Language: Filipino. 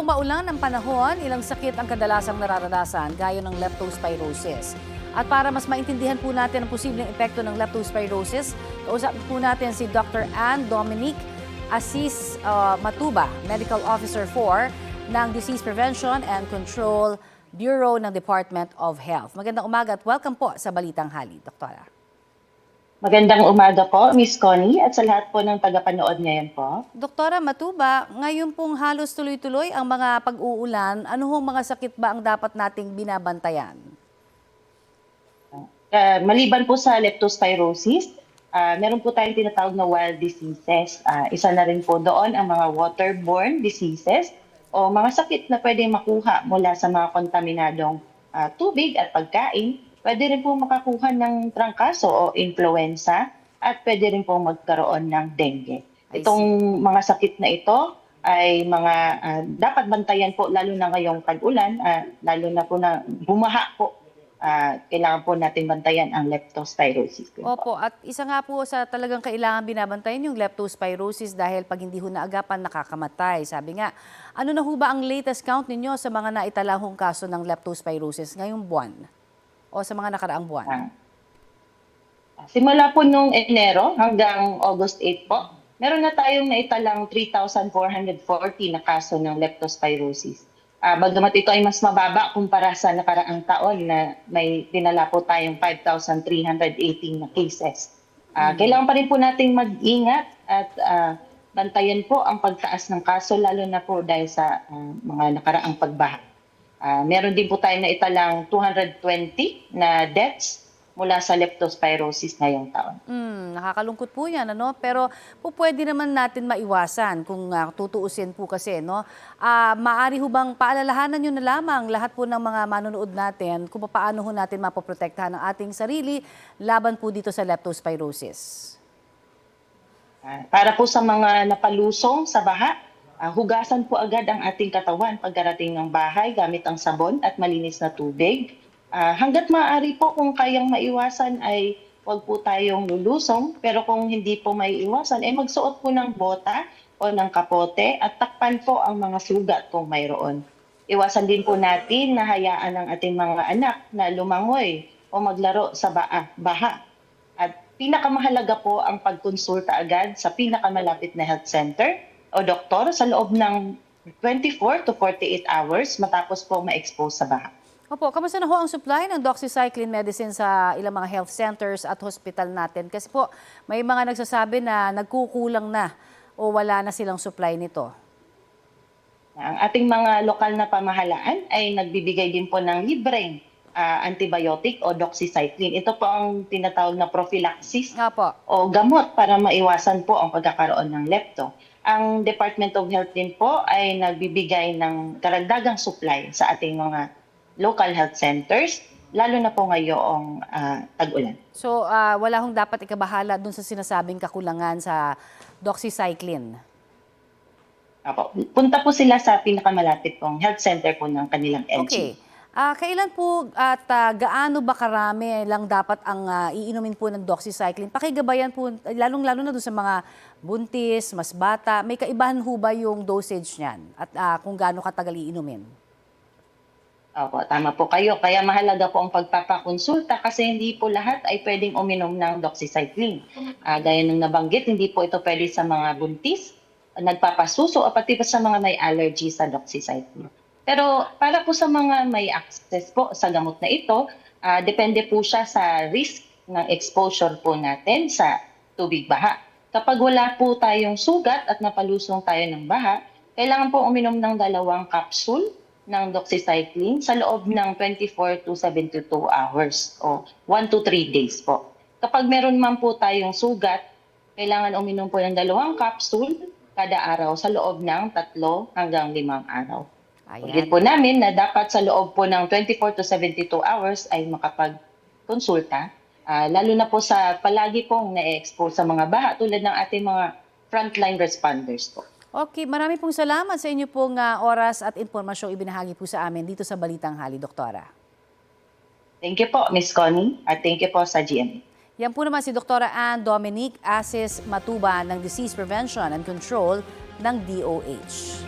maulan ang panahon, ilang sakit ang kadalasang nararanasan gaya ng leptospirosis. At para mas maintindihan po natin ang posibleng epekto ng leptospirosis, kausapin po natin si Dr. Ann Dominique Assis Matuba, Medical Officer 4 ng Disease Prevention and Control Bureau ng Department of Health. Magandang umaga at welcome po sa Balitang Hali, Doktora. Magandang umaga po, Miss Connie, at sa lahat po ng tagapanood ngayon po. Doktora Matuba, ngayon pong halos tuloy-tuloy ang mga pag-uulan, ano hong mga sakit ba ang dapat nating binabantayan? Maliban po sa leptospirosis, meron po tayong tinatawag na wild diseases. Isa na rin po doon ang mga waterborne diseases o mga sakit na pwedeng makuha mula sa mga kontaminadong tubig at pagkain. Pwede rin po makakuha ng trangkaso o influenza at pwede rin po magkaroon ng dengue. Itong mga sakit na ito ay mga dapat bantayan po lalo na ngayong tag-ulan, lalo na po na bumaha po. Kailangan po natin bantayan ang leptospirosis. Opo, at isa nga po sa talagang kailangan binabantayan yung leptospirosis dahil pag hindi ho naagapan, nakakamatay. Sabi nga, ano na ho ba ang latest count ninyo sa mga naitalahong kaso ng leptospirosis ngayong buwan o sa mga nakaraang buwan? Simula po nung Enero hanggang August 8 po, meron na tayong naitalang 3,440 na kaso ng leptospirosis. Bagamat ito ay mas mababa kumpara sa nakaraang taon na may dinala po tayong 5,318 na cases. Kailangan pa rin po nating mag-ingat at bantayan po ang pagtaas ng kaso lalo na po dahil sa mga nakaraang pagbaha. Meron din po tayo na italang 220 na deaths mula sa leptospirosis ngayong taon. Nakakalungkot po yan, ano? Pero po pwede naman natin maiwasan kung tutuusin po kasi, no? Maaari ho bang paalalahanan nyo na lamang lahat po ng mga manonood natin kung paano ho natin mapoprotektahan ang ating sarili laban po dito sa leptospirosis? Para po sa mga napalusong sa baha, hugasan po agad ang ating katawan pagkarating ng bahay gamit ang sabon at malinis na tubig. Hanggat maaari po kung kayang maiwasan ay huwag po tayong lulusong. Pero kung hindi po maiiwasan, ay magsuot po ng bota o ng kapote at takpan po ang mga sugat kung mayroon. Iwasan din po natin na hayaan ang ating mga anak na lumangoy o maglaro sa baha. At pinakamahalaga po ang pagkonsulta agad sa pinakamalapit na health center o doktor sa loob ng 24 to 48 hours matapos po ma-expose sa baha. Opo, kamusta na ho ang supply ng doxycycline medicine sa ilang mga health centers at hospital natin? Kasi po, may mga nagsasabi na nagkukulang na o wala na silang supply nito. Ang ating mga lokal na pamahalaan ay nagbibigay din po ng libreng antibiotic o doxycycline. Ito po ang tinatawag na prophylaxis o gamot para maiwasan po ang pagkakaroon ng lepto. Ang Department of Health din po ay nagbibigay ng karagdagang supply sa ating mga local health centers, lalo na po ngayong tag-ulan. So, wala hong dapat ikabahala dun sa sinasabing kakulangan sa doxycycline? Punta po sila sa pinakamalapit pong health center po ng kanilang LG. Okay. Kailan po at gaano ba karami lang dapat ang iinumin po ng doxycycline? Pakigabayan po, lalong-lalo na dun sa mga buntis, mas bata. May kaibahan ho ba yung dosage niyan? At kung gaano katagal iinumin? Opo, tama po kayo. Kaya mahalaga po ang pagpapakonsulta kasi hindi po lahat ay pwedeng uminom ng doxycycline. Gaya ng nabanggit, hindi po ito pwede sa mga buntis, nagpapasuso o pati pa sa mga may allergy sa doxycycline. Pero para po sa mga may access po sa gamot na ito, depende po siya sa risk ng exposure po natin sa tubig baha. Kapag wala po tayong sugat at napalusong tayo ng baha, kailangan po uminom ng 2 capsule ng doxycycline sa loob ng 24 to 72 hours o 1 to 3 days po. Kapag meron man po tayong sugat, kailangan uminom po ng 2 capsule kada araw sa loob ng 3 hanggang 5 araw. Ulit po namin na dapat sa loob po ng 24 to 72 hours ay makapag-konsulta, lalo na po sa palagi pong na-expose sa mga baha tulad ng ating mga frontline responders po. Okay, marami pong salamat sa inyo pong oras at impormasyong ibinahagi po sa amin dito sa Balitang Hali, Doktora. Thank you po, Ms. Connie, at thank you po sa GMA. Yan po naman si Dr. Ann Dominique Assis Matuba ng Disease Prevention and Control ng DOH.